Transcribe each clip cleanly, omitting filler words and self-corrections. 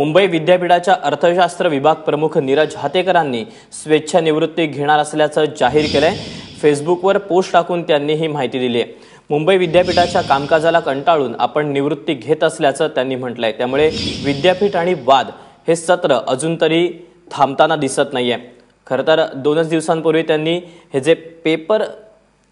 मुंबई विद्यापीठाच्या अर्थशास्त्र विभाग प्रमुख नीरज हातेकरांनी स्वेच्छानिवृत्ती घेणार असल्याचं जाहीर केलंय। फेसबुकवर पोस्ट टाकून त्यांनी ही माहिती दिली आहे। मुंबई विद्यापीठाच्या कामकाजाला कंटाळून आपण निवृत्ती घेत असल्याचं त्यांनी म्हटलंय। त्यामुळे विद्यापीठ आणि वाद हे सत्र अजून तरी थांबताना दिसत नाहीये। खरं तर 2 दिवसांपूर्वी त्यांनी हे जे पेपर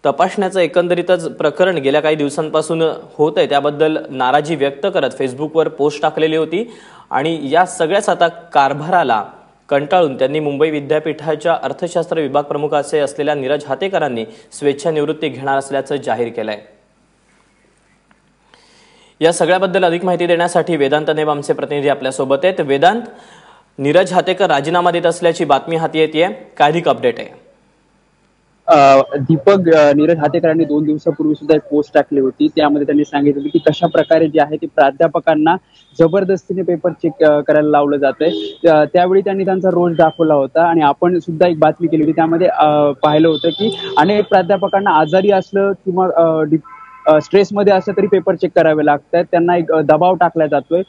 तपासण्याचं एकंदरीतच प्रकरण गेल्या काही दिवसांपासून होत आहे त्याबद्दल नाराजी व्यक्त करत फेसबुकवर पोस्ट टाकलेली होती आणि या सगळ्याच आता कारभाराला कंटाळून त्यांनी मुंबई विद्यापीठाच्या अर्थशास्त्र विभाग प्रमुखाचे असलेल्या नीरज हातेकरांनी स्वेच्छानिवृत्ती घेणार असल्याचं जाहीर केलंय। या सगळ्याबद्दल अधिक माहिती देण्यासाठी वेदांत नेब आमचे प्रतिनिधी आपल्या सोबत आहेत। वेदांत, नीरज हातेकर राजीनामा देत असल्याची बातमी हाती येतेय, काय अधिक अपडेट आहे? दीपक, नीरज हातेकरांनी 2 दिवसापूर्वी सुद्धा एक पोस्ट टाकली होती। त्यामध्ये त्यांनी सांगितलं की कशा प्रकारे जे आहे ते प्राध्यापकांना जबरदस्तीने पेपर चेक करायला लावलं जातंय। त्यावेळी त्यांनी त्यांचा रोष दाखवला होता आणि आपण सुद्धा एक बातमी केली होती। त्यामध्ये पाहिलं होतं की अनेक प्राध्यापकांना आजारी असलं किंवा स्ट्रेसमध्ये असलं तरी पेपर चेक करावे लागतात, त्यांना एक दबाव टाकला जातोय।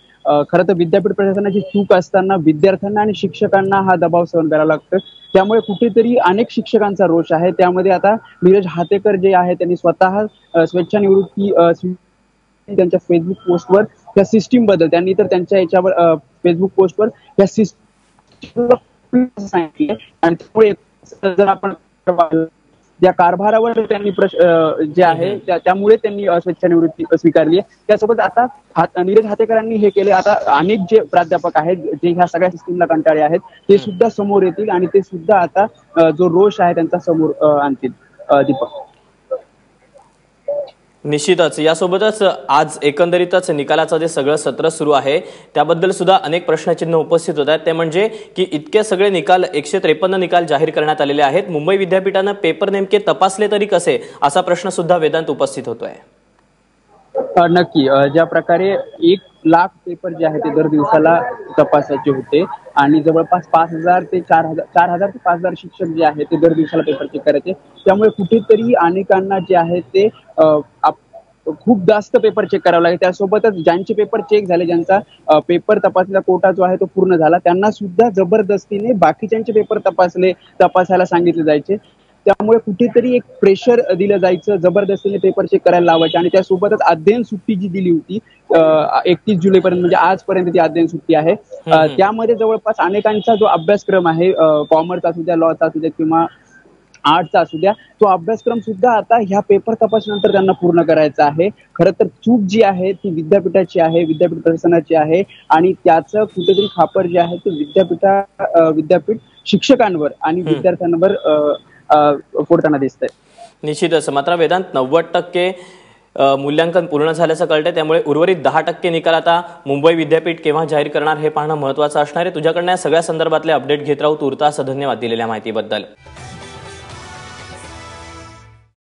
खरं तर विद्यापीठ प्रशासनाची चूक असताना विद्यार्थ्यांना आणि शिक्षकांना हा दबाव सहन करावा लागतो। त्यामुळे कुठेतरी अनेक शिक्षकांचा रोष आहे। त्यामध्ये आता नीरज हातेकर जे आहे त्यांनी स्वतः स्वेच्छानिवृत्ती त्यांच्या फेसबुक पोस्टवर त्या सिस्टीम बद्दल त्यांनी तर त्यांच्या याच्यावर फेसबुक पोस्टवर त्या सिस्टीम सांगितले आणि त्यामुळे जर आपण या कारभारावर त्यांनी जे आहे त्यामुळे त्यांनी स्वेच्छानिवृत्ती स्वीकारली आहे। त्यासोबत आता नीरज हातेकरांनी हे केले। आता अनेक जे प्राध्यापक आहेत जे ह्या सगळ्या सिस्टीमला कंटाळे आहेत ते सुद्धा समोर येतील आणि ते सुद्धा आता जो रोष आहे त्यांचा समोर आणतील। दीपक, निश्चितच यासोबतच आज एकंदरीतच निकालाचं जे सगळं सत्र सुरू आहे त्याबद्दल सुद्धा अनेक प्रश्नचिन्ह उपस्थित होत आहेत। ते म्हणजे की इतके सगळे निकाल 153 निकाल जाहीर करण्यात आलेले आहेत, मुंबई विद्यापीठानं पेपर नेमके तपासले तरी कसे, असा प्रश्न सुद्धा वेदांत उपस्थित होतोय। नक्की, ज्या प्रकारे 1 लाख पेपर जे आहे ते दर दिवसाला तपासायचे होते आणि जवळपास 5,000 ते 4,000 ते 5,000 शिक्षक जे आहेत ते दर दिवसाला पेपर चेक करायचे। त्यामुळे कुठेतरी अनेकांना जे आहे ते खूप जास्त पेपर चेक करावं लागेल। त्यासोबतच ज्यांचे पेपर चेक झाले, ज्यांचा पेपर तपासलेला कोटा जो आहे तो पूर्ण झाला, त्यांना सुद्धा जबरदस्तीने बाकीच्यांचे पेपर तपासायला सांगितले जायचे। त्यामुळे कुठेतरी एक प्रेशर दिलं जायचं, जबरदस्तीने पेपर चेक करायला लावायचे आणि त्यासोबतच अध्ययन सुट्टी जी दिली होती 31 जुलैपर्यंत, म्हणजे आजपर्यंत ती अध्ययन सुट्टी आहे। त्यामध्ये जवळपास अनेकांचा जो अभ्यासक्रम आहे, कॉमर्स असू द्या, लॉचा असू द्या किंवा आर्टचा असू द्या, तो अभ्यासक्रम सुद्धा आता ह्या पेपर तपासल्यानंतर त्यांना पूर्ण करायचा आहे। खरं तर चूक जी आहे ती विद्यापीठाची आहे, विद्यापीठ प्रशासनाची आहे आणि त्याचं कुठेतरी खापर जे आहे ते विद्यापीठ शिक्षकांवर आणि विद्यार्थ्यांवर फोडताना दिसतंय। निश्चितच, मात्र वेदांत 90% मूल्यांकन पूर्ण झाल्याचं कळतंय, त्यामुळे उर्वरित 10% निकाल आता मुंबई विद्यापीठ केव्हा जाहीर करणार हे पाहणं महत्त्वाचं असणार आहे। तुझ्याकडनं या सगळ्या संदर्भातले अपडेट घेत राहू। तूर्तास धन्यवाद दिलेल्या माहितीबद्दल।